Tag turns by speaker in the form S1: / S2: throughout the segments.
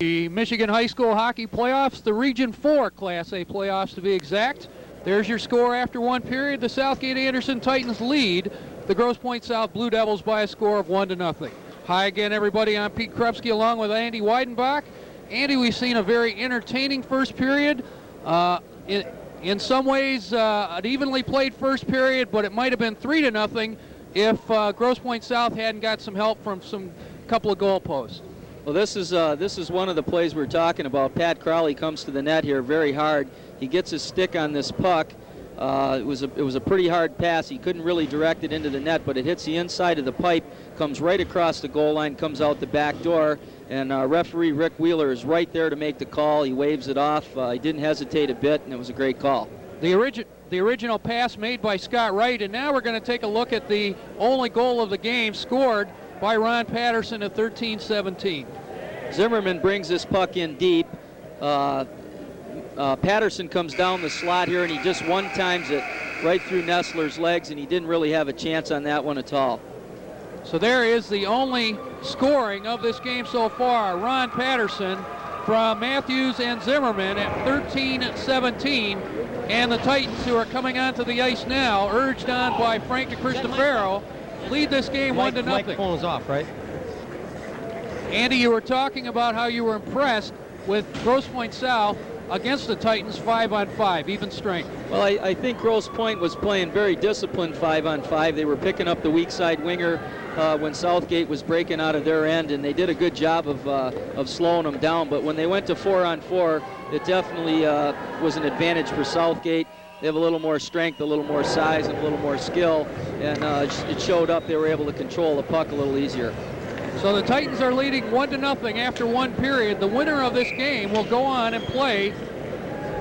S1: The Michigan High School Hockey Playoffs, the Region 4 Class A playoffs to be exact. There's your score after one period. The Southgate Anderson Titans lead the Grosse Pointe South Blue Devils by a score of 1-0. Hi again, everybody. I'm Pete Krupski along with Andy Weidenbach. Andy, we've seen a very entertaining first period. In some ways, an evenly played first period, but it might have been 3-0 if Grosse Pointe South hadn't got some help from some couple of goalposts.
S2: Well, this is one of the plays we're talking about. Pat Crowley comes to the net here very hard. He gets his stick on this puck. It was a pretty hard pass. He couldn't really direct it into the net, but it hits the inside of the pipe, comes right across the goal line, comes out the back door, and referee Rick Wheeler is right there to make the call. He waves it off. He didn't hesitate a bit, and it was a great call.
S1: The original pass made by Scott Wright, and now we're going to take a look at the only goal of the game scored by Ron Patterson at 13-17.
S2: Zimmerman brings this puck in deep. Patterson comes down the slot here, and he just one-times it right through Nessler's legs, and he didn't really have a chance on that one at all.
S1: So there is the only scoring of this game so far. Ron Patterson from Matthews and Zimmerman at 13-17. And the Titans, who are coming onto the ice now, urged on by Frank DeCristofaro, lead this game 1-0.
S3: Microphone is off, right?
S1: Andy, you were talking about how you were impressed with Grosse Pointe South against the Titans 5-on-5, even strength.
S2: Well, I think Grosse Pointe was playing very disciplined 5-on-5. They were picking up the weak side winger when Southgate was breaking out of their end, and they did a good job of slowing them down. But when they went to 4-on-4, it definitely was an advantage for Southgate. They have a little more strength, a little more size, and a little more skill, and it showed up. They were able to control the puck a little easier.
S1: So the Titans are leading 1-0 after one period. The winner of this game will go on and play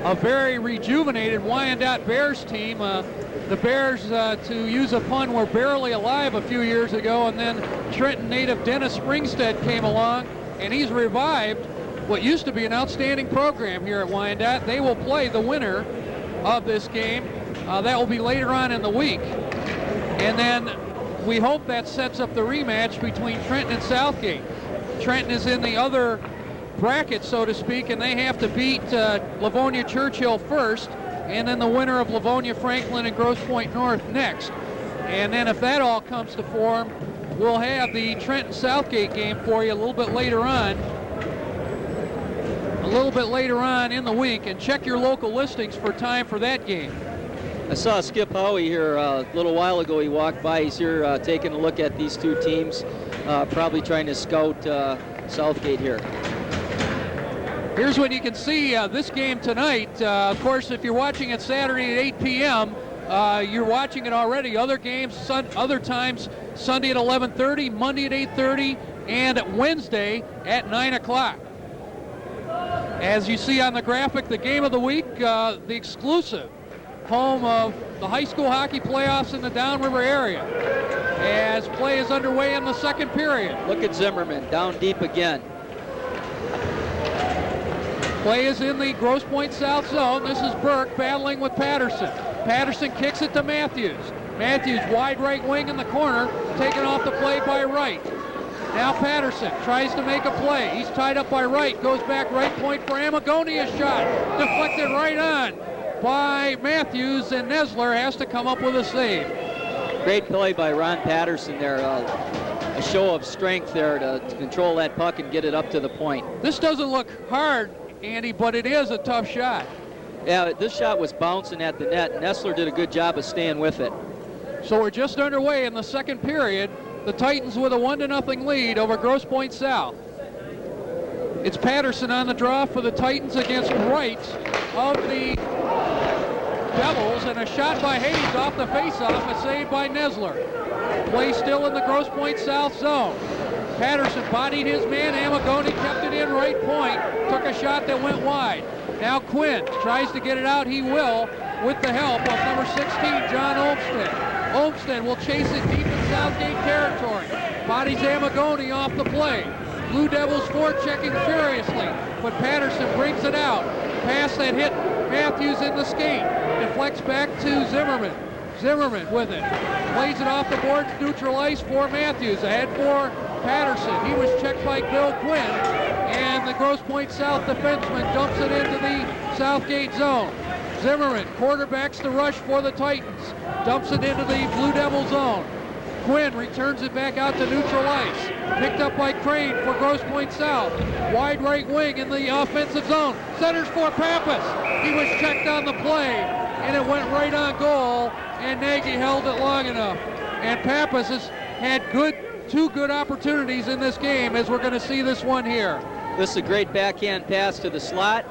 S1: a very rejuvenated Wyandotte Bears team. The Bears, to use a pun, were barely alive a few years ago, and then Trenton native Dennis Springstead came along, and he's revived what used to be an outstanding program here at Wyandotte. They will play the winner of this game. That will be later on in the week. And then we hope that sets up the rematch between Trenton and Southgate. Trenton is in the other bracket, so to speak, and they have to beat Livonia Churchill first, and then the winner of Livonia Franklin and Grosse Pointe North next. And then if that all comes to form, we'll have the Trenton Southgate game for you a little bit later on in the week, and check your local listings for time for that game.
S2: I saw Skip Howie here a little while ago. He walked by. He's here taking a look at these two teams, probably trying to scout Southgate here.
S1: Here's what you can see this game tonight. Of course, if you're watching it Saturday at 8 p.m., you're watching it already. Other games, other times, Sunday at 11:30, Monday at 8:30, and Wednesday at 9 o'clock. As you see on the graphic, the game of the week, the exclusive home of the high school hockey playoffs in the Downriver area, as play is underway in the second period.
S2: Look at Zimmerman down deep again.
S1: Play is in the Grosse Pointe South zone. This is Burke battling with Patterson. Patterson kicks it to Matthews. Matthews wide right wing in the corner, taken off the play by Wright. Now Patterson tries to make a play. He's tied up by Wright, goes back right point for Amagoni, a shot deflected right on by Matthews, and Nessler has to come up with a save.
S2: Great play by Ron Patterson there. A show of strength there to control that puck and get it up to the point.
S1: This doesn't look hard, Andy, but it is a tough shot.
S2: Yeah, this shot was bouncing at the net. Nessler did a good job of staying with it.
S1: So we're just underway in the second period. The Titans with a 1-0 lead over Grosse Pointe South. It's Patterson on the draw for the Titans against Wright of the Devils, and a shot by Hayes off the faceoff, a save by Nessler. Play still in the Grosse Pointe South zone. Patterson bodied his man. Amagoni kept it in right point, took a shot that went wide. Now Quinn tries to get it out. He will, with the help of number 16, John Olmstead. Olmstead will chase it deep in Southgate territory. Bodies Amagoni off the play. Blue Devils forechecking furiously, but Patterson brings it out. Pass that hit Matthews in the skate. Deflects back to Zimmerman. Zimmerman with it. Plays it off the boards, neutral ice for Matthews. Ahead for Patterson. He was checked by Bill Quinn, and the Grosse Pointe South defenseman dumps it into the Southgate zone. Zimmerman quarterbacks the rush for the Titans, dumps it into the Blue Devil zone. Quinn returns it back out to neutral ice. Picked up by Crane for Grosse Pointe South. Wide right wing in the offensive zone. Centers for Pappas. He was checked on the play, and it went right on goal, and Nagy held it long enough. And Pappas has had two good opportunities in this game, as we're going to see this one here.
S2: This is a great backhand pass to the slot.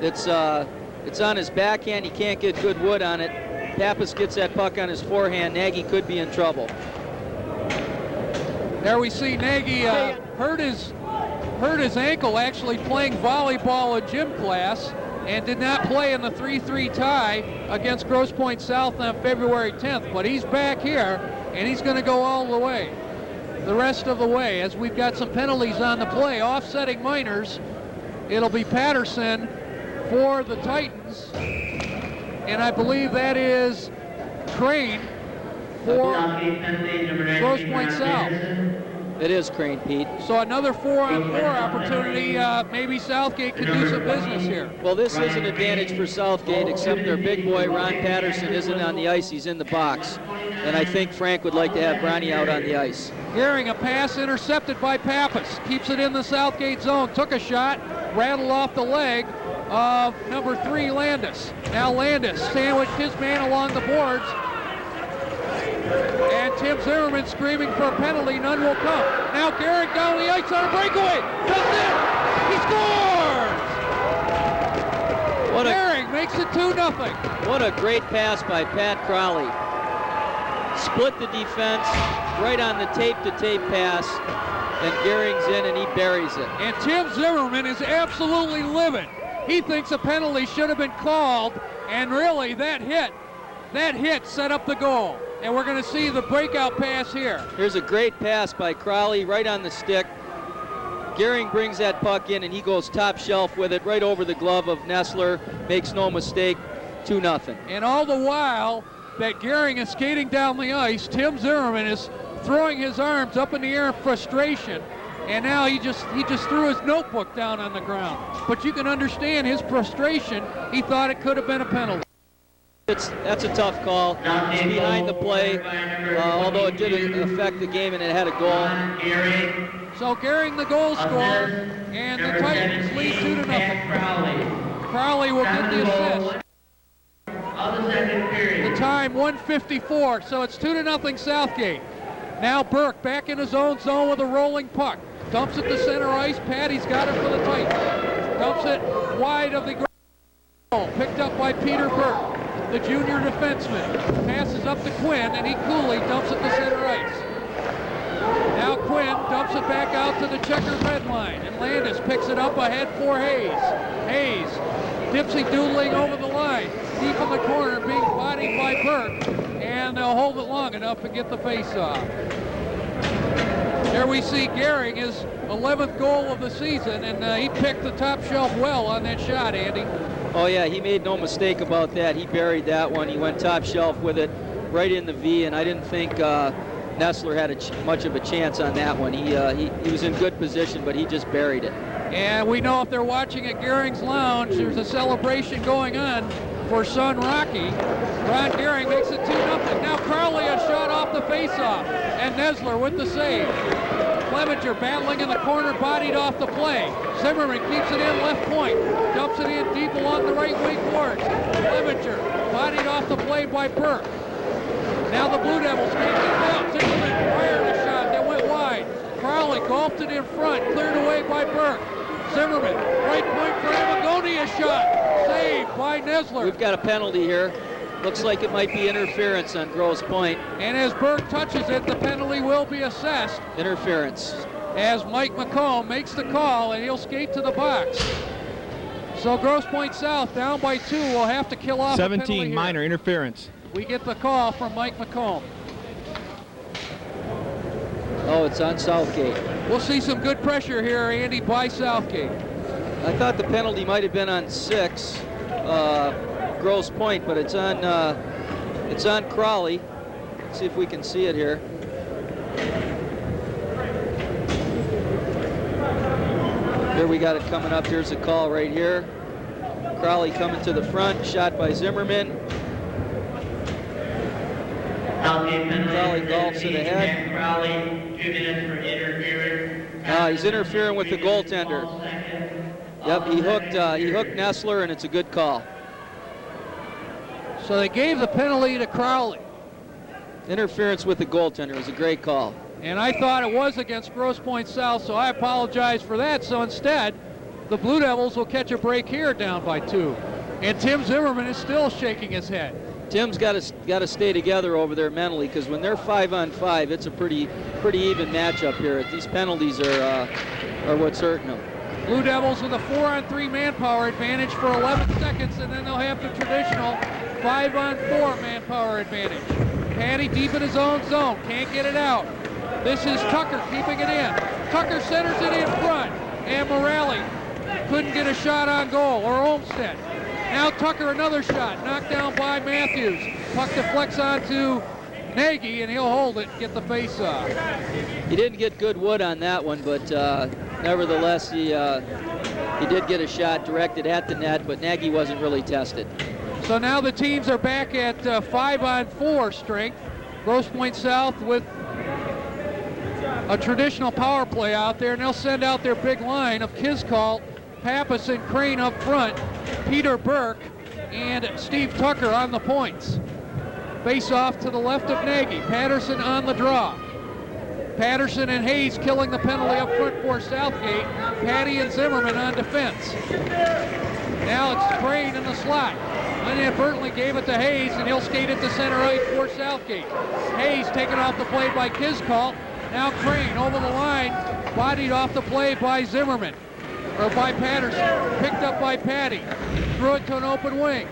S2: It's on his backhand. He can't get good wood on it. Pappas gets that puck on his forehand. Nagy could be in trouble.
S1: There we see Nagy hurt his ankle actually playing volleyball in gym class, and did not play in the 3-3 tie against Grosse Pointe South on February 10th. But he's back here, and he's going to go all the way, the rest of the way, as we've got some penalties on the play. Offsetting minors, it'll be Patterson for the Titans, and I believe that is Crane for Grosse Pointe South.
S2: It is Crane, Pete.
S1: So another 4-on-4 opportunity. Maybe Southgate can do some business here.
S2: Well, this is an advantage for Southgate, except their big boy, Ron Patterson, isn't on the ice. He's in the box. And I think Frank would like to have Bronny out on the ice.
S1: Gehring, a pass intercepted by Pappas. Keeps it in the Southgate zone. Took a shot, rattled off the leg of number 3, Landis. Now Landis sandwiched his man along the boards. And Tim Zimmerman screaming for a penalty. None will come. Now Gehring down the ice on a breakaway. That's it. He scores! Gehring makes it 2-0.
S2: What a great pass by Pat Crowley. Split the defense, right on the tape-to-tape pass, and Gehring's in and he buries it.
S1: And Tim Zimmerman is absolutely livid. He thinks a penalty should have been called, and really that hit set up the goal. And we're going to see the breakout pass here.
S2: Here's a great pass by Crowley right on the stick. Gehring brings that puck in, and he goes top shelf with it right over the glove of Nessler. Makes no mistake, 2-0.
S1: And all the while that Gehring is skating down the ice, Tim Zimmerman is throwing his arms up in the air in frustration. And now he just threw his notebook down on the ground. But you can understand his frustration. He thought it could have been a penalty.
S2: That's a tough call. It's behind the play, although it did affect the game and it had a goal.
S1: So Gehring the goal scorer, and the Titans lead 2-0. Crowley will get the assist. The time 1:54, so it's 2-0 Southgate. Now Burke back in his own zone with a rolling puck. Dumps it to center ice. Patty's got it for the Titans. Dumps it wide of the goal. Picked up by Peter Burke, the junior defenseman. Passes up to Quinn, and he coolly dumps it to center ice. Now Quinn dumps it back out to the checkered red line, and Landis picks it up ahead for Hayes. Hayes dipsy-doodling over the line, deep in the corner, being bodied by Burke, and they'll hold it long enough to get the face-off. There we see Gehring, his 11th goal of the season, and he picked the top shelf well on that shot, Andy.
S2: Oh yeah, he made no mistake about that. He buried that one. He went top shelf with it right in the V, and I didn't think Nessler had much of a chance on that one. He was in good position, but he just buried it.
S1: And we know if they're watching at Gehring's Lounge, there's a celebration going on for son Rocky. Ron Gehring makes it 2-0. Now Crowley a shot off the faceoff, and Nessler with the save. Clevenger battling in the corner, bodied off the play. Zimmerman keeps it in left point, dumps it in deep along the right wing boards. Clevenger bodied off the play by Burke. Now the Blue Devils make it out. Zimmerman fired a shot that went wide. Crowley golfed it in front, cleared away by Burke. Zimmerman, right point for Amagonia shot, saved by Nessler.
S2: We've got a penalty here. Looks like it might be interference on Grosse Pointe.
S1: And as Burke touches it, the penalty will be assessed.
S2: Interference.
S1: As Mike McComb makes the call, and he'll skate to the box. So Grosse Pointe South down by 2 will have to kill off
S3: 17 minor interference.
S1: We get the call from Mike McComb.
S2: Oh, it's on Southgate.
S1: We'll see some good pressure here, Andy, by Southgate.
S2: I thought the penalty might have been on 6, Grosse Pointe, but it's on Crowley. Let's see if we can see it here. Here we got it coming up. Here's a call right here. Crowley coming to the front, shot by Zimmerman. Crowley golfs it ahead. He's interfering with the goaltender. Yep, he hooked Nestler, and it's a good call.
S1: So they gave the penalty to Crowley.
S2: Interference with the goaltender is a great call.
S1: And I thought it was against Grosse Pointe South, so I apologize for that. So instead, the Blue Devils will catch a break here down by 2. And Tim Zimmerman is still shaking his head.
S2: Tim's got to stay together over there mentally, because when they're 5-on-5, it's a pretty even matchup here. These penalties are what's hurting them.
S1: Blue Devils with a 4-on-3 manpower advantage for 11 seconds, and then they'll have the traditional 5-on-4 manpower advantage. Patty deep in his own zone, can't get it out. This is Tucker keeping it in. Tucker centers it in front, and Morelli couldn't get a shot on goal, or Olmstead. Now Tucker, another shot, knocked down by Matthews. Puck deflects onto Nagy, and he'll hold it, get the face off.
S2: He didn't get good wood on that one, but nevertheless, he did get a shot directed at the net, but Nagy wasn't really tested.
S1: So now the teams are back at 5-on-4 strength. Grosse Pointe South with a traditional power play out there, and they'll send out their big line of Kiskalt, Pappas, and Crane up front, Peter Burke, and Steve Tucker on the points. Face off to the left of Nagy. Patterson on the draw. Patterson and Hayes killing the penalty up front for Southgate. Patty and Zimmerman on defense. Now it's Crane in the slot. Inadvertently gave it to Hayes, and he'll skate it to center ice for Southgate. Hayes taken off the play by Kiskalt. Now Crane over the line, bodied off the play by Zimmerman, or by Patterson. Picked up by Patty. Threw it to an open wing.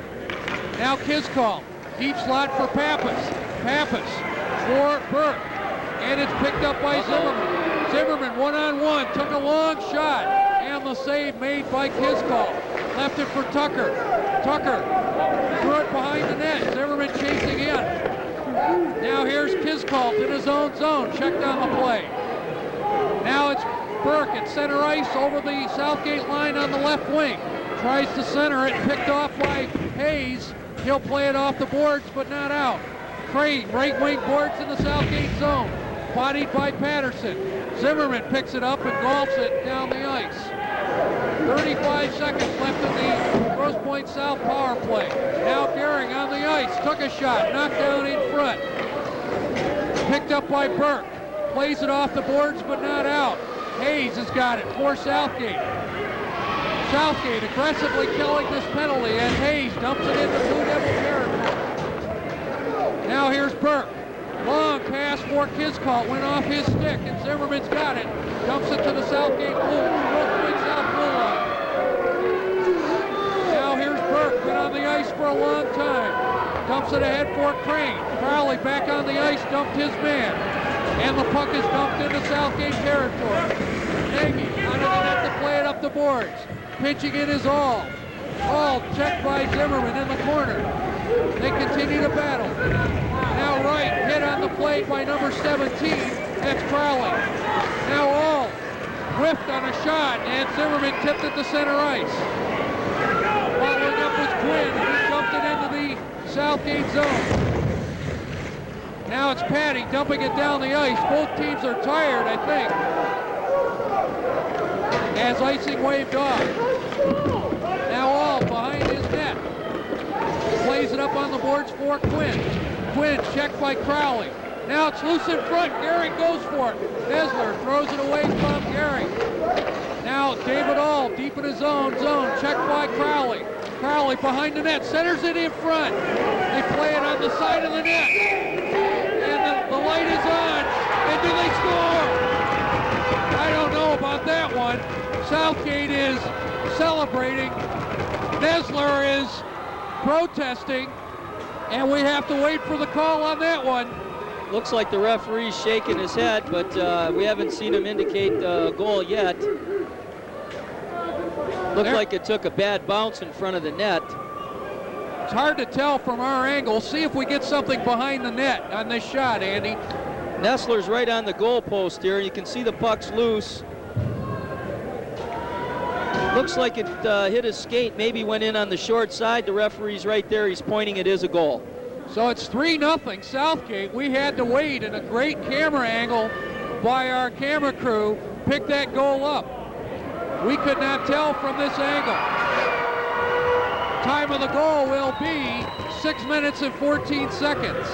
S1: Now Kiskalt. Deep slot for Pappas. Pappas for Burke. And it's picked up by Zimmerman. Zimmerman one-on-one, took a long shot. And the save made by Kiskalt. Left it for Tucker. Tucker threw it behind the net. Zimmerman chasing in. Now here's Kiskalt in his own zone. Checked on the play. Now it's Burke at center ice over the Southgate line on the left wing. Tries to center it. Picked off by Hayes. He'll play it off the boards, but not out. Crane, right wing boards in the Southgate zone. Bodied by Patterson. Zimmerman picks it up and golfs it down the ice. 35 seconds left in the Grosse Pointe South power play. Now Gehring on the ice. Took a shot. Knocked down in front. Picked up by Burke. Plays it off the boards, but not out. Hayes has got it for Southgate. Southgate aggressively killing this penalty, and Hayes dumps it into Blue Devil territory. Now here's Burke. Long pass for Kiskalt, went off his stick, and Zimmerman's got it. Dumps it to the Southgate Grosse Pointe South blue line. Now here's Burke, been on the ice for a long time. Dumps it ahead for Crane. Crowley back on the ice, dumped his man. And the puck is dumped into Southgate territory. Nagy out of the net to play it up the boards. Pitching it is All. All checked by Zimmerman in the corner. They continue to battle. Now Wright hit on the play by number 17. That's Crowley. Now All whiffed on a shot, and Zimmerman tipped it to center ice. Following up was Quinn, and he dumped it into the Southgate zone. Now it's Patty dumping it down the ice. Both teams are tired, I think, as icing waved off. Now All behind his net. Plays it up on the boards for Quinn. Quinn checked by Crowley. Now it's loose in front. Gehring goes for it. Nesler throws it away from Gehring. Now David All deep in his own zone. Checked by Crowley. Crowley behind the net. Centers it in front. They play it on the side of the net. And the light is on. And do they score? I don't know about that one. Southgate is celebrating. Nesler is protesting. And we have to wait for the call on that one.
S2: Looks like the referee's shaking his head, but we haven't seen him indicate a goal yet. Looked like it took a bad bounce in front of the net.
S1: It's hard to tell from our angle. See if we get something behind the net on this shot, Andy.
S2: Nestler's right on the goal post here. You can see the puck's loose. Looks like it hit his skate, maybe went in on the short side. The referee's right there. He's pointing. It is a goal.
S1: So it's 3-0 Southgate. We had to wait, and a great camera angle by our camera crew picked that goal up. We could not tell from this angle. Time of the goal will be 6 minutes and 14 seconds.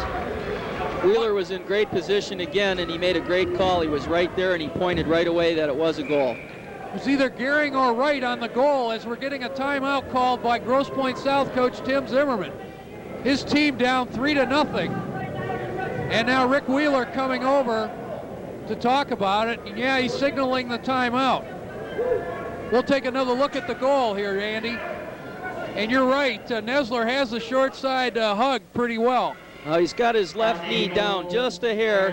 S2: Wheeler was in great position again, and he made a great call. He was right there, and he pointed right away that it was a goal.
S1: It was either Gehring or Wright on the goal, as we're getting a timeout called by Grosse Pointe South coach Tim Zimmerman. His team down 3-0. And now Rick Wheeler coming over to talk about it. And yeah, he's signaling the timeout. We'll take another look at the goal here, Andy. And you're right, Nesler has the short side hug pretty well.
S2: He's got his left knee down just a hair,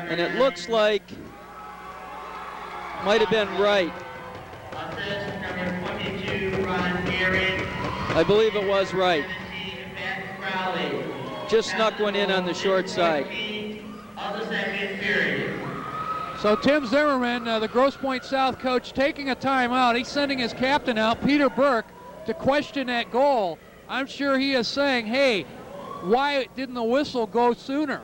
S2: and it looks like might have been right. I believe it was right. Just snuck one in on the short side.
S1: So Tim Zimmerman, the Grosse Pointe South coach, taking a timeout. He's sending his captain out, Peter Burke, to question that goal. I'm sure he is saying, hey, why didn't the whistle go sooner?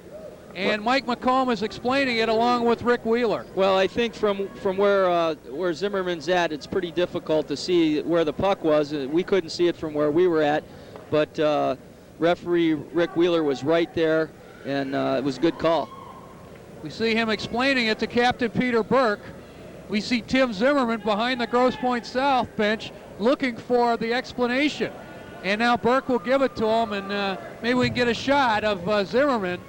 S1: And Mike McComb is explaining it along with Rick Wheeler.
S2: Well, I think from where Zimmerman's at, it's pretty difficult to see where the puck was. We couldn't see it from where we were at, but referee Rick Wheeler was right there, and it was a good call.
S1: We see him explaining it to Captain Peter Burke. We see Tim Zimmerman behind the Grosse Pointe South bench looking for the explanation. And now Burke will give it to him, and maybe we can get a shot of Zimmerman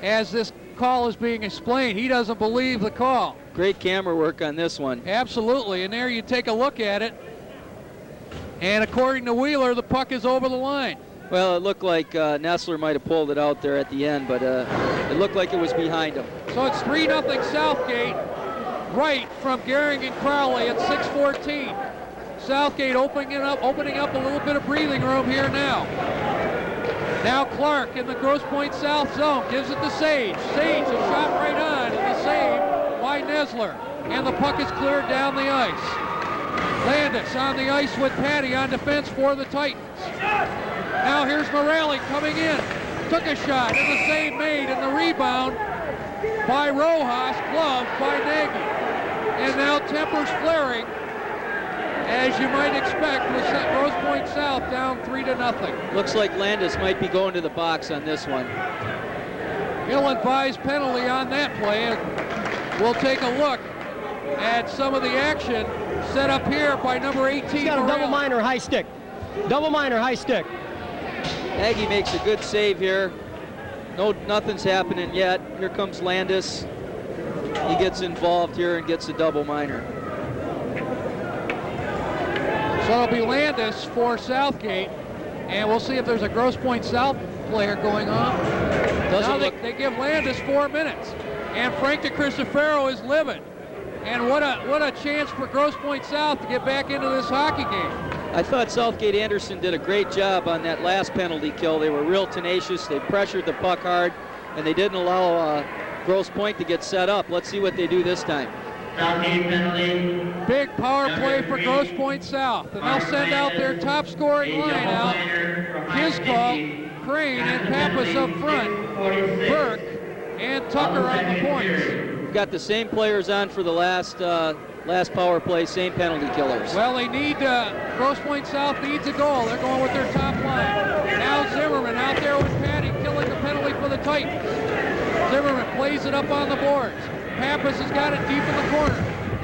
S1: as this call is being explained. He doesn't believe the call.
S2: Great camera work on this one.
S1: Absolutely, and there you take a look at it. And according to Wheeler, the puck is over the line.
S2: Well, it looked like Nesler might have pulled it out there at the end, but it looked like it was behind him.
S1: So it's 3-0 Southgate, right from Gehring and Crowley at 6:14. Southgate opening up a little bit of breathing room here now. Now Clark in the Grosse Pointe South zone gives it to Sage. Sage is shot right on, and the save by Nesler. And the puck is cleared down the ice. Landis on the ice with Patty on defense for the Titans. Now here's Morelli coming in. Took a shot, and the save made, and the rebound by Rojas, gloved by Nagy. And now tempers flaring, as you might expect, with Grosse Pointe South down 3-0.
S2: Looks like Landis might be going to the box on this one.
S1: Ill-advised penalty on that play. And we'll take a look at some of the action set up here by number 18.
S4: He's got a double minor high stick. Double minor high stick.
S2: Nagy makes a good save here. Nothing's happening yet. Here comes Landis. He gets involved here and gets a double minor.
S1: So it'll be Landis for Southgate, and we'll see if there's a Grosse Pointe South player going on. Now they give Landis 4 minutes, and Frank DeCristofaro is livid. And what a chance for Grosse Pointe South to get back into this hockey game.
S2: I thought Southgate Anderson did a great job on that last penalty kill. They were real tenacious. They pressured the puck hard, and they didn't allow Grosse Pointe to get set up. Let's see what they do this time.
S1: Big power play for Grosse Pointe South, and they'll send out their top scoring line out. Kiskall, Crane, and Pappas up front. Burke and Tucker on the points.
S2: We've got the same players on for the last power play, same penalty killers.
S1: Well, they need, Grosse Pointe South needs a goal. They're going with their top line. Now Zimmerman out there with Patty, killing the penalty for the Titans. Zimmerman plays it up on the boards. Pappas has got it deep in the corner.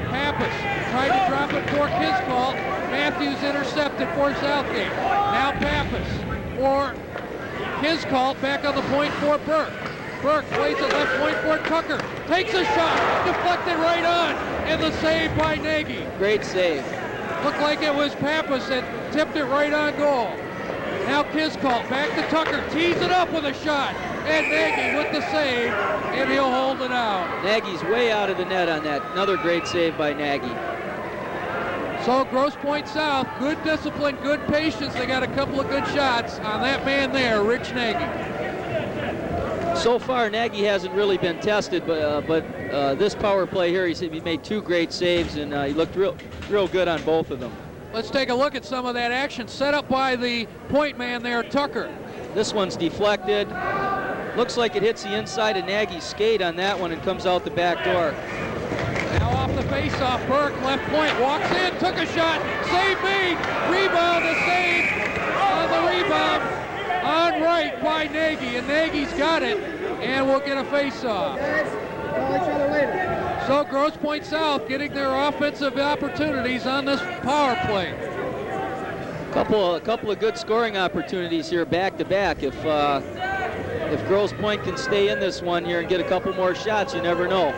S1: Pappas tried to drop it for Kiskall. Matthews intercepted for Southgate. Now Pappas for Kiskall, back on the point for Burke. Burke plays it left point for Tucker. Takes a shot, deflected right on, and the save by Nagy.
S2: Great save.
S1: Looked like it was Pappas that tipped it right on goal. Now Kiskall back to Tucker, tees it up with a shot, and Nagy with the save, and he'll hold it out.
S2: Nagy's way out of the net on that. Another great save by Nagy.
S1: So Grosse Pointe South, good discipline, good patience. They got a couple of good shots on that man there, Rich Nagy.
S2: So far, Nagy hasn't really been tested, but this power play here, he made 2 great saves, and he looked real good on both of them.
S1: let's take a look at some of that action set up by the point man there, Tucker.
S2: This one's deflected. Looks like it hits the inside of Nagy's skate on that one and comes out the back door.
S1: Now off the face-off, Burke, left point, walks in, took a shot, save made, rebound, a save on the rebound, on right by Nagy, and Nagy's got it, and we'll get a face-off. So Grosse Pointe South getting their offensive opportunities on this power play.
S2: A couple of good scoring opportunities here back to back. If Grosse Pointe can stay in this one here and get a couple more shots, you never know.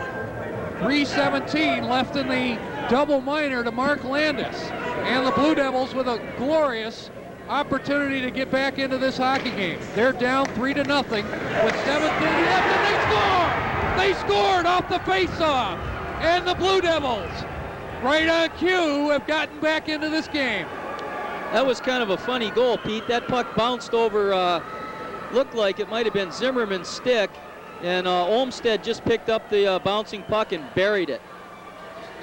S1: 3:17 left in the double minor to Mark Landis. And the Blue Devils with a glorious opportunity to get back into this hockey game. They're down 3-0 with 7:30 left, and they score! They scored off the face-off. And the Blue Devils, right on cue, have gotten back into this game.
S2: That was kind of a funny goal, Pete. That puck bounced over, looked like it might have been Zimmerman's stick, and Olmsted just picked up the bouncing puck and buried it.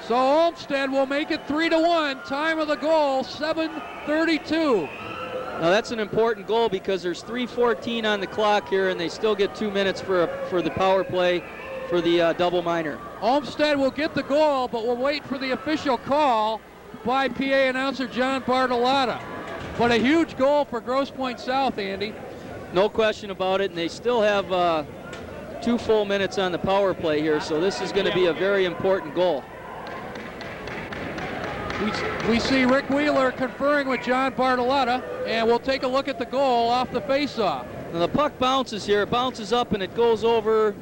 S1: So Olmsted will make it 3-1. Time of the goal, 7:32.
S2: Now that's an important goal because there's 3:14 on the clock here, and they still get 2 minutes for the power play for the double minor.
S1: Olmsted will get the goal, but we'll wait for the official call by PA announcer John Bartolotta. But a huge goal for Grosse Pointe South, Andy.
S2: No question about it, and they still have 2 full minutes on the power play here, so this is going to be a very important goal.
S1: We see Rick Wheeler conferring with John Bartolotta, and we'll take a look at the goal off the face-off.
S2: Now the puck bounces here, it bounces up and it goes over.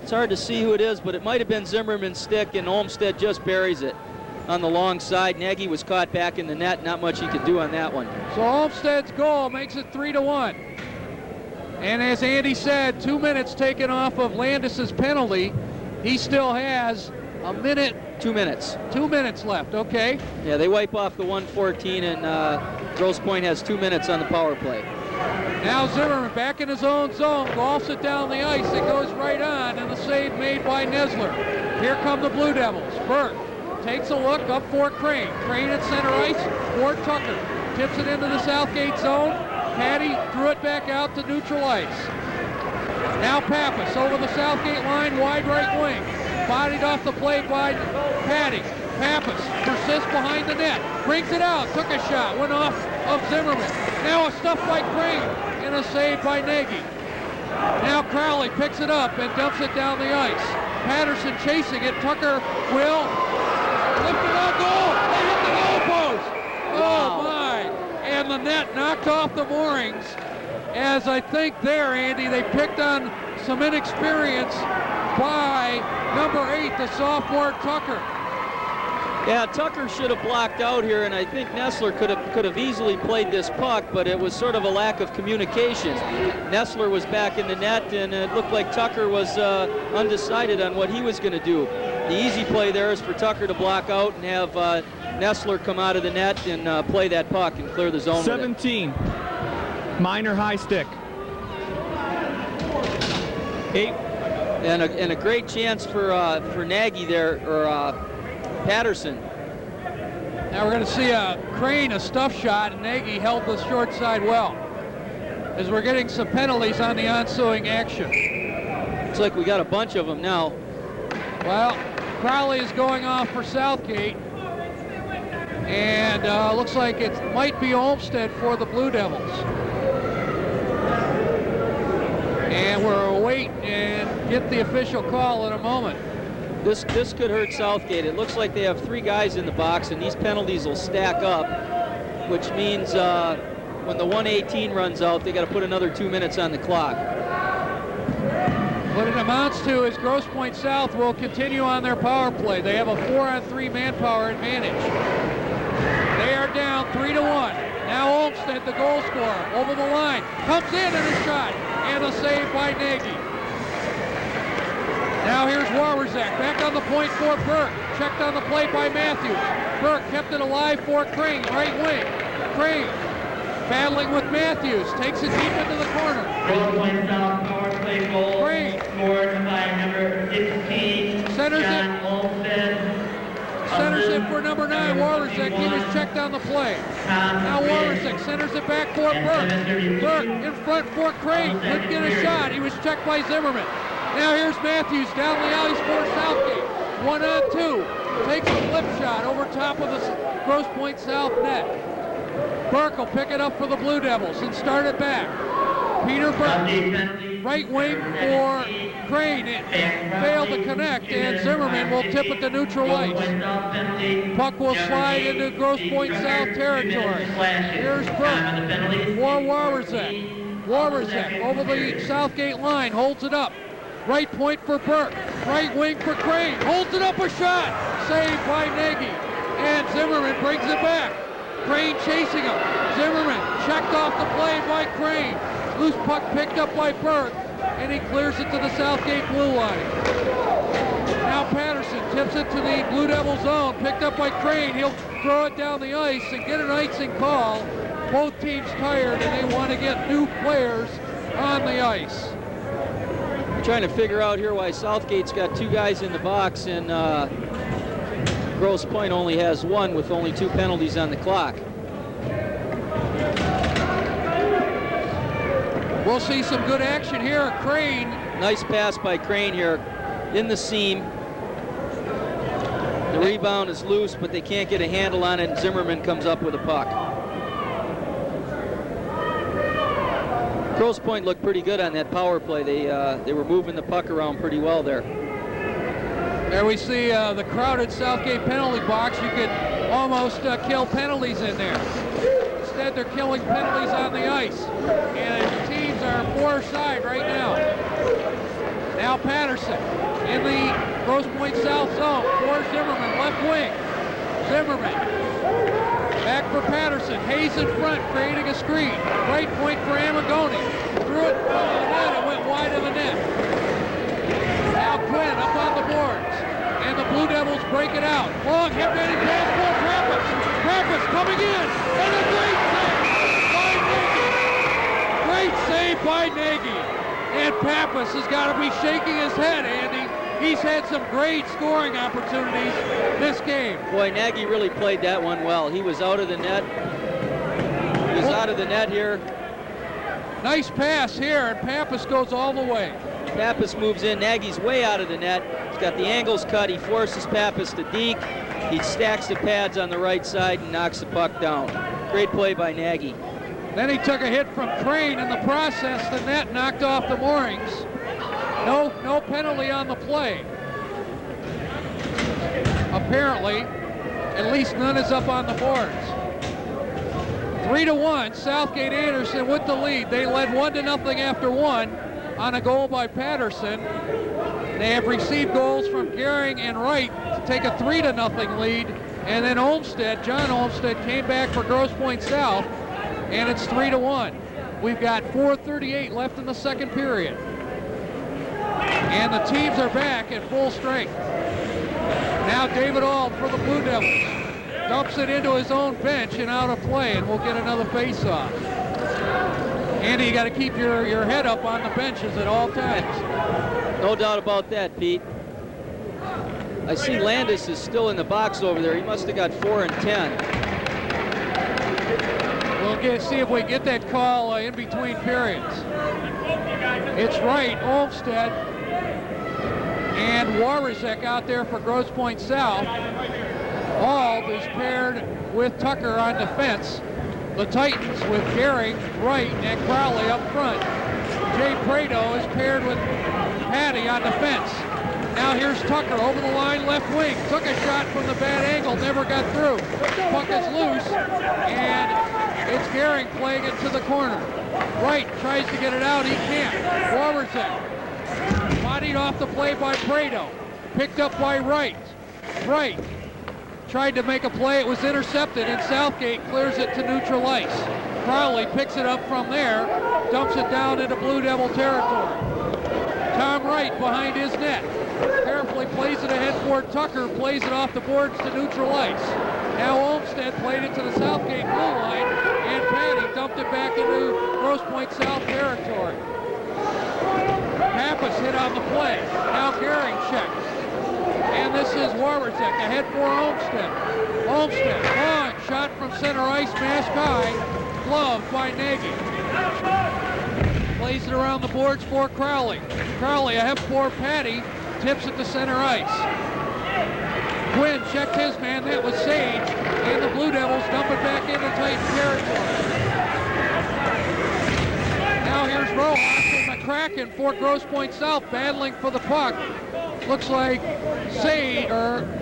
S2: It's hard to see who it is, but it might have been Zimmerman's stick, and Olmsted just buries it on the long side. Nagy was caught back in the net, not much he could do on that one.
S1: So Olmsted's goal makes it 3-1. And as Andy said, 2 minutes taken off of Landis's penalty. He still has a minute.
S2: 2 minutes.
S1: 2 minutes left, okay.
S2: Yeah, they wipe off the 1:14, and Grosse Pointe has 2 minutes on the power play.
S1: Now Zimmerman back in his own zone, golfs it down the ice. It goes right on, and the save made by Nesler. Here come the Blue Devils. Burke takes a look up for Crane. Crane at center ice for Tucker. Tips it into the Southgate zone. Patty threw it back out to neutral ice. Now Pappas over the Southgate line, wide right wing. Bodied off the play by Patty. Pappas persists behind the net. Brings it out. Took a shot. Went off of Zimmerman. Now a stuff by Crane and a save by Nagy. Now Crowley picks it up and dumps it down the ice. Patterson chasing it. Tucker will lift it on goal. They hit the goal post. Oh my. And the net knocked off the moorings. As I think there, Andy, they picked on some inexperience by number 8, the sophomore Tucker.
S2: Yeah, Tucker should have blocked out here, and I think Nesler could have easily played this puck, but it was sort of a lack of communication. Nesler was back in the net, and it looked like Tucker was undecided on what he was going to do. The easy play there is for Tucker to block out and have Nesler come out of the net and play that puck and clear the zone.
S3: 17, minor high stick. 8.
S2: And a great chance for Nagy there, or Patterson.
S1: Now we're going to see Crane, a stuff shot, and Nagy held the short side well. As we're getting some penalties on the ensuing action.
S2: Looks like we got a bunch of them now.
S1: Well, Crowley is going off for Southgate. And looks like it might be Olmsted for the Blue Devils. And we'll wait and get the official call in a moment.
S2: This could hurt Southgate. It looks like they have 3 guys in the box, and these penalties will stack up, which means when the 1:18 runs out, they got to put another 2 minutes on the clock.
S1: What it amounts to is Grosse Pointe South will continue on their power play. They have a 4-on-3 manpower advantage. They are down 3-1. Now Olmsted, the goal scorer, over the line, comes in and a shot, and a save by Nagy. Now here's Warwiczak, back on the point for Burke. Checked on the play by Matthews. Burke kept it alive for Crane, right wing. Crane battling with Matthews, takes it deep into the corner.
S5: Grosse Pointe South power play goal
S1: Crane
S5: scored by number 16,
S1: Centers
S5: John
S1: it.
S5: Olmsted.
S1: Centers it for number 9, Warwick. He was checked on the play. Now Warwick centers it back for Burke. Burke in front for Crane. Couldn't get a shot. He was checked by Zimmerman. Now here's Matthews down the alley for Southgate. 1-on-2. Takes a flip shot over top of the Grosse Pointe South net. Burke will pick it up for the Blue Devils and start it back. Peter Burke, right wing for Crane. It failed to connect, and Zimmerman will tip it to neutral ice. Puck will slide into Grosse Pointe South territory. Here's Burke for Warwick. Warwick over the Southgate line, holds it up. Right point for Burke. Right wing for Crane. Holds it up, a shot. Saved by Nagy. And Zimmerman brings it back. Crane chasing him. Zimmerman checked off the play by Crane. Loose puck picked up by Burke, and he clears it to the Southgate blue line. Now Patterson tips it to the Blue Devil zone, picked up by Crane. He'll throw it down the ice and get an icing call. Both teams tired, and they want to get new players on the ice.
S2: I'm trying to figure out here why Southgate's got 2 guys in the box and Grosse Pointe only has 1 with only 2 penalties on the clock.
S1: We'll see some good action here. Crane.
S2: Nice pass by Crane here in the seam. The rebound is loose, but they can't get a handle on it, and Zimmerman comes up with a puck. Grosse Pointe looked pretty good on that power play. They were moving the puck around pretty well there.
S1: There we see the crowded Southgate penalty box. You could almost kill penalties in there. Instead, they're killing penalties on the ice. And the teams are fore side right now. Now Patterson in the Grosse Pointe South zone for Zimmerman, left wing. Zimmerman back for Patterson. Hayes in front, creating a screen. Right point for Amagoni. Threw it in front of the net and went wide of the net. Now Quinn up on the boards. And the Blue Devils break it out. Long hit-ready pass for Pappas. Pappas coming in. And a great save by Nagy. And Pappas has got to be shaking his head, Andy. He's had some great scoring opportunities this game.
S2: Boy, Nagy really played that one well. He was out of the net. He was out of the net here.
S1: Nice pass here, and Pappas goes all the way.
S2: Pappas moves in. Nagy's way out of the net. He's got the angles cut. He forces Pappas to deke. He stacks the pads on the right side and knocks the puck down. Great play by Nagy.
S1: Then he took a hit from Crane in the process. The net knocked off the moorings. No penalty on the play. Apparently, at least none is up on the boards. 3-1, Southgate Anderson with the lead. They led 1-0 after 1 on a goal by Patterson. They have received goals from Gehring and Wright to take a 3-0 lead. And then John Olmsted came back for Grosse Pointe South, and it's 3-1. We've got 4:38 left in the second period. And the teams are back at full strength. Now David Auld for the Blue Devils. Dumps it into his own bench and out of play, and we'll get another face-off. Andy, you got to keep your head up on the benches at all times.
S2: No doubt about that, Pete. I see Landis is still in the box over there. He must have got 4 and 10.
S1: We'll see if we get that call in between periods. It's right, Olmsted and Warwick out there for Grosse Pointe South. Auld is paired with Tucker on defense. The Titans with Gehring, Wright, and Crowley up front. Jay Prado is paired with Patty on defense. Now here's Tucker over the line, left wing. Took a shot from the bad angle, never got through. Puck is loose, and it's Gehring playing it to the corner. Wright tries to get it out, he can't. Warwick bodied off the play by Prado. Picked up by Wright. Wright tried to make a play, it was intercepted, and Southgate clears it to neutral ice. Crowley picks it up from there, dumps it down into Blue Devil territory. Tom Wright behind his net. Carefully plays it ahead for Tucker, plays it off the boards to neutral ice. Now Olmsted played it to the Southgate blue line, and Patty dumped it back into Grosse Pointe South territory. Pappas hit on the play. Now Gehring checks. And this is Warwick ahead for Olmsted. Olmsted, long shot from center ice, mask high, gloved by Nagy. Plays it around the boards for Crowley. Crowley ahead for Patty, tips it to center ice. Quinn checked his man, that was Sage, and the Blue Devils dump it back into tight territory. Now here's Rojas and McCracken for Grosse Pointe South battling for the puck. Looks like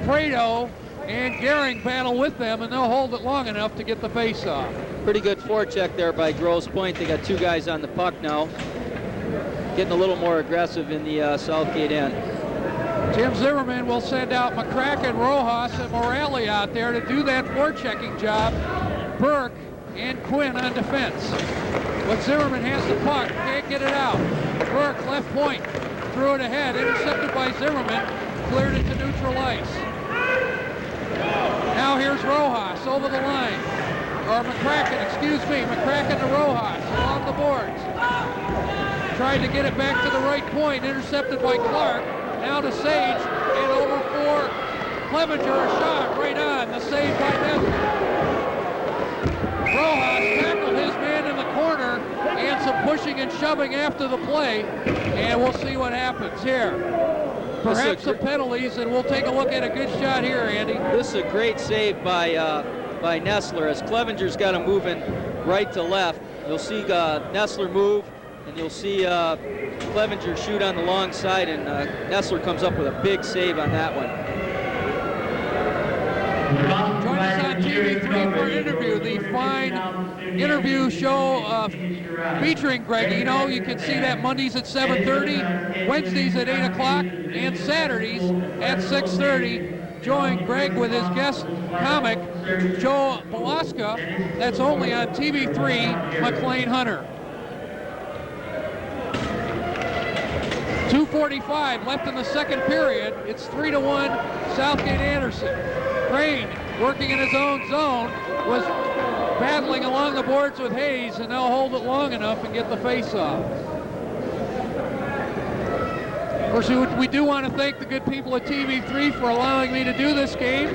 S1: Prado and Gehring battle with them, and they'll hold it long enough to get the face-off.
S2: Pretty good forecheck there by Grosse Pointe. They got two guys on the puck now. Getting a little more aggressive in the Southgate end.
S1: Tim Zimmerman will send out McCracken, Rojas, and Morelli out there to do that forechecking job. Burke and Quinn on defense. But Zimmerman has the puck, can't get it out. Burke, left point, threw it ahead, intercepted by Zimmerman, cleared it to neutral ice. Now here's Rojas over the line. Or McCracken, McCracken to Rojas along the boards. Tried to get it back to the right point, intercepted by Clark. Now to Sage, and over for Clevenger, a shot right on, the save by Nesbitt. Rojas tackled his man in the corner, and some pushing and shoving after the play, and we'll see what happens here. Perhaps some penalties, and we'll take a look at a good shot here, Andy.
S2: This is a great save by Nessler, as Clevenger's got him moving right to left. You'll see Nessler move, and you'll see Clevenger shoot on the long side, and Nessler comes up with a big save on that one.
S1: Join us on TV3 for an interview, the fine interview show featuring Greg Eno. You can see that Mondays at 7:30, Wednesdays at 8 o'clock, and Saturdays at 6:30. Join Greg with his guest comic, Joe Balaska. That's only on TV3, McLean Hunter. 2:45 left in the second period. It's 3-1 Southgate Anderson. Crane, working in his own zone, was battling along the boards with Hayes, and they'll hold it long enough and get the face-off. Of course, we do want to thank the good people at TV3 for allowing me to do this game.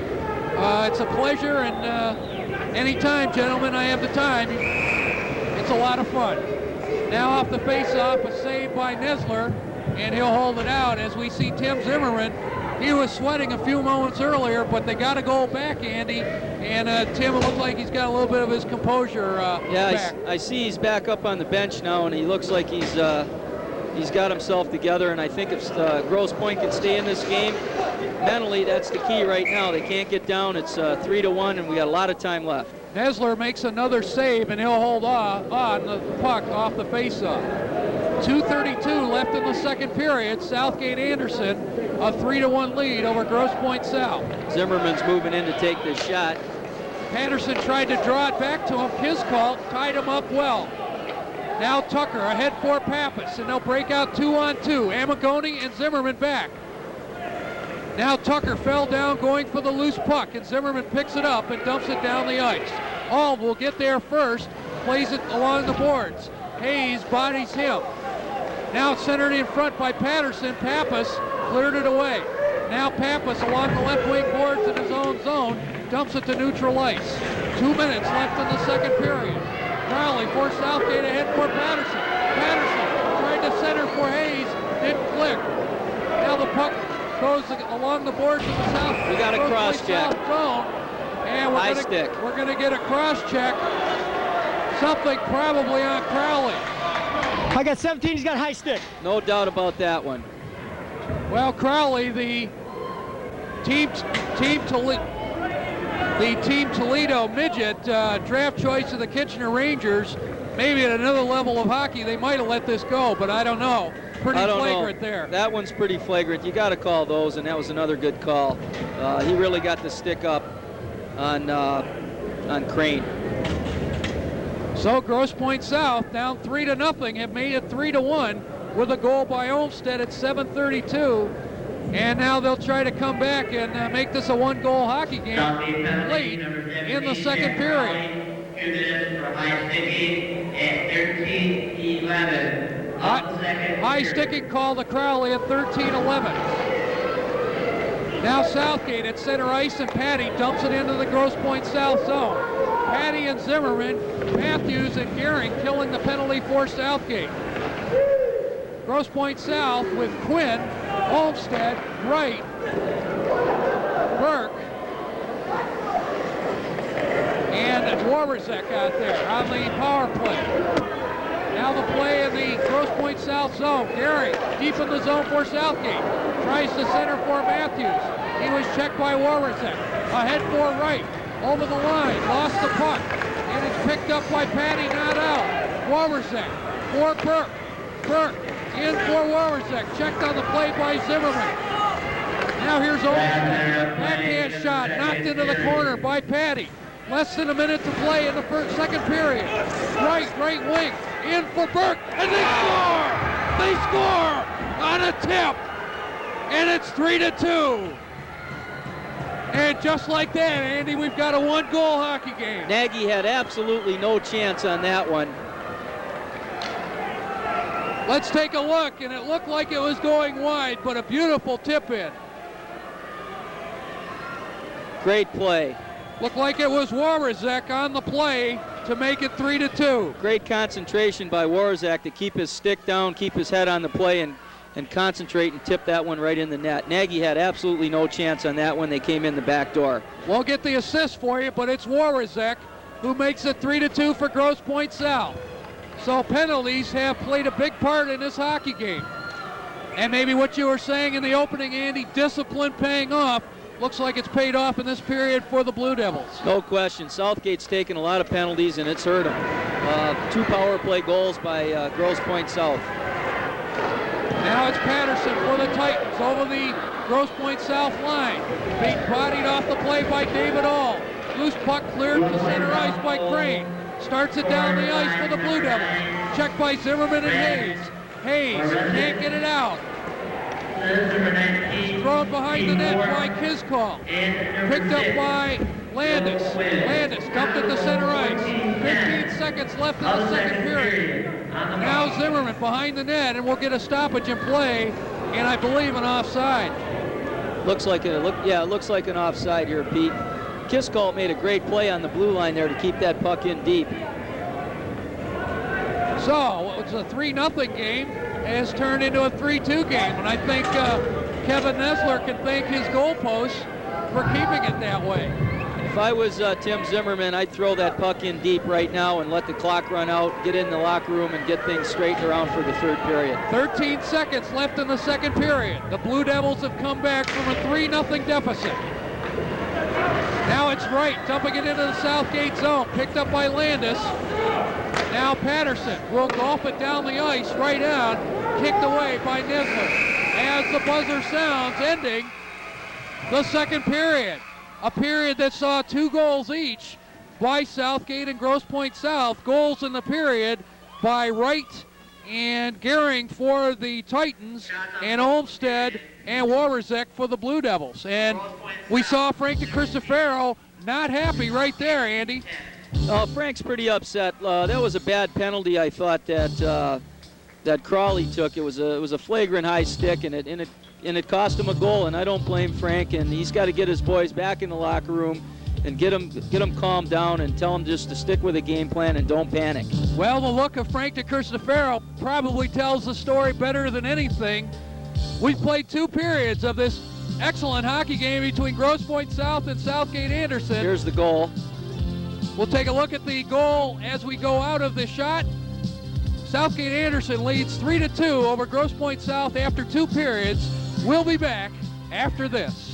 S1: It's a pleasure, and anytime, gentlemen, I have the time. It's a lot of fun. Now off the face-off, a save by Nesler, and he'll hold it out as we see Tim Zimmerman. He was sweating a few moments earlier, but they got to go back, Andy, and Tim, it looks like he's got a little bit of his composure back.
S2: I see he's back up on the bench now, and he looks like he's got himself together, and I think if Grosse Pointe can stay in this game, mentally, that's the key right now. They can't get down. It's 3-1, and we got a lot of time left.
S1: Nesler makes another save, and he'll hold on the puck off the faceoff. 2:32 left in the second period. Southgate Anderson, a 3-1 lead over Grosse Pointe South.
S2: Zimmerman's moving in to take this shot.
S1: Patterson tried to draw it back to him. His call tied him up well. Now Tucker ahead for Pappas, and they'll break out 2-on-2. Amagoni and Zimmerman back. Now Tucker fell down going for the loose puck, and Zimmerman picks it up and dumps it down the ice. Alm will get there first, plays it along the boards. Hayes bodies him. Now centered in front by Patterson. Pappas cleared it away. Now Pappas along the left wing boards in his own zone, dumps it to neutral ice. 2 minutes left in the second period. Crowley for Southgate ahead for Patterson. Patterson tried to center for Hayes, didn't click. Now the puck goes along the boards of the South.
S2: We got a cross check.
S1: Zone, and we're going to get a cross check. Something probably on Crowley.
S4: I got 17, he's got high stick.
S2: No doubt about that one.
S1: Well, Crowley, the Team Toledo midget draft choice of the Kitchener Rangers, maybe at another level of hockey, they might have let this go, but I don't know. Pretty flagrant there.
S2: That one's pretty flagrant. You got to call those, and that was another good call. He really got the stick up on Crane.
S1: So Grosse Pointe South down 3-0, have made it 3-1 with a goal by Olmsted at 7:32, and now they'll try to come back and make this a one-goal hockey game late in the second period.
S5: 2 minutes for high sticking at 13:11.
S1: High sticking call to Crowley at 13:11. Now Southgate at center ice, and Patty dumps it into the Grosse Pointe South zone. Patty and Zimmerman, Matthews and Gehring killing the penalty for Southgate. Grosse Pointe South with Quinn, Olmstead, Wright, Burke, and Warwiczek out there on the power play. Now the play in the Grosse Pointe South zone. Gehring deep in the zone for Southgate. Tries to center for Matthews. He was checked by Warwiczek. Ahead for Wright. Over the line. Lost the puck. And it's picked up by Patty, not out. Warwiczek for Burke. Burke in for Warwiczek. Checked on the play by Zimmerman. Now here's Olmstead. Backhand shot knocked into the corner by Patty. Less than a minute to play in the second period. Right wing, in for Burke, and they score! They score on a tip, and it's 3-2. And just like that, Andy, we've got a one-goal hockey game.
S2: Nagy had absolutely no chance on that one.
S1: Let's take a look, and it looked like it was going wide, but a beautiful tip in.
S2: Great play.
S1: Looked like it was Warwiczek on the play to make it 3-2.
S2: Great concentration by Warwiczek to keep his stick down, keep his head on the play, and concentrate and tip that one right in the net. Nagy had absolutely no chance on that one. They came in the back door.
S1: We'll get the assist for you, but it's Warwiczek who makes it 3-2 for Grosse Pointe South. So penalties have played a big part in this hockey game. And maybe what you were saying in the opening, Andy, discipline paying off. Looks like it's paid off in this period for the Blue Devils.
S2: No question. Southgate's taken a lot of penalties, and it's hurt them. 2 power play goals by Grosse Pointe South.
S1: Now it's Patterson for the Titans over the Grosse Pointe South line. Being bodied off the play by David All. Loose puck cleared to center ice by Crane. Starts it down the ice for the Blue Devils. Checked by Zimmerman and Hayes. Hayes can't get it out. Thrown behind the net by Kiskall. Picked up by Landis. Landis dumped it to center ice. 15 seconds left in the second period. Now Zimmerman behind the net, and we'll get a stoppage in play, and I believe an offside.
S2: Looks like it looks like an offside here, Pete. Kiskall made a great play on the blue line there to keep that puck in deep.
S1: So it's a 3-0 game. Has turned into a 3-2 game, and I think Kevin Nesler can thank his goalposts for keeping it that way.
S2: If I was Tim Zimmerman, I'd throw that puck in deep right now and let the clock run out, get in the locker room, and get things straightened around for the third period.
S1: 13 seconds left in the second period. The Blue Devils have come back from a 3-0 deficit. Now it's Wright dumping it into the Southgate zone, picked up by Landis. Now Patterson will golf it down the ice, right out, kicked away by Nesler. As the buzzer sounds, ending the second period. A period that saw 2 goals each by Southgate and Grosse Pointe South. Goals in the period by Wright and Gehring for the Titans, and Olmstead and Warwiczek for the Blue Devils. And we saw Frank DeCristofaro not happy right there, Andy.
S2: Frank's pretty upset. That was a bad penalty, I thought, that Crawley took. It was a flagrant high stick, and it cost him a goal. And I don't blame Frank. And he's got to get his boys back in the locker room and get them calmed down and tell them just to stick with the game plan and don't panic.
S1: Well, the look of Frank DeCristofaro probably tells the story better than anything. We've played 2 periods of this excellent hockey game between Grosse Pointe South and Southgate Anderson.
S2: Here's the goal.
S1: We'll take a look at the goal as we go out of the shot. Southgate Anderson leads 3-2 over Grosse Pointe South after 2 periods. We'll be back after this.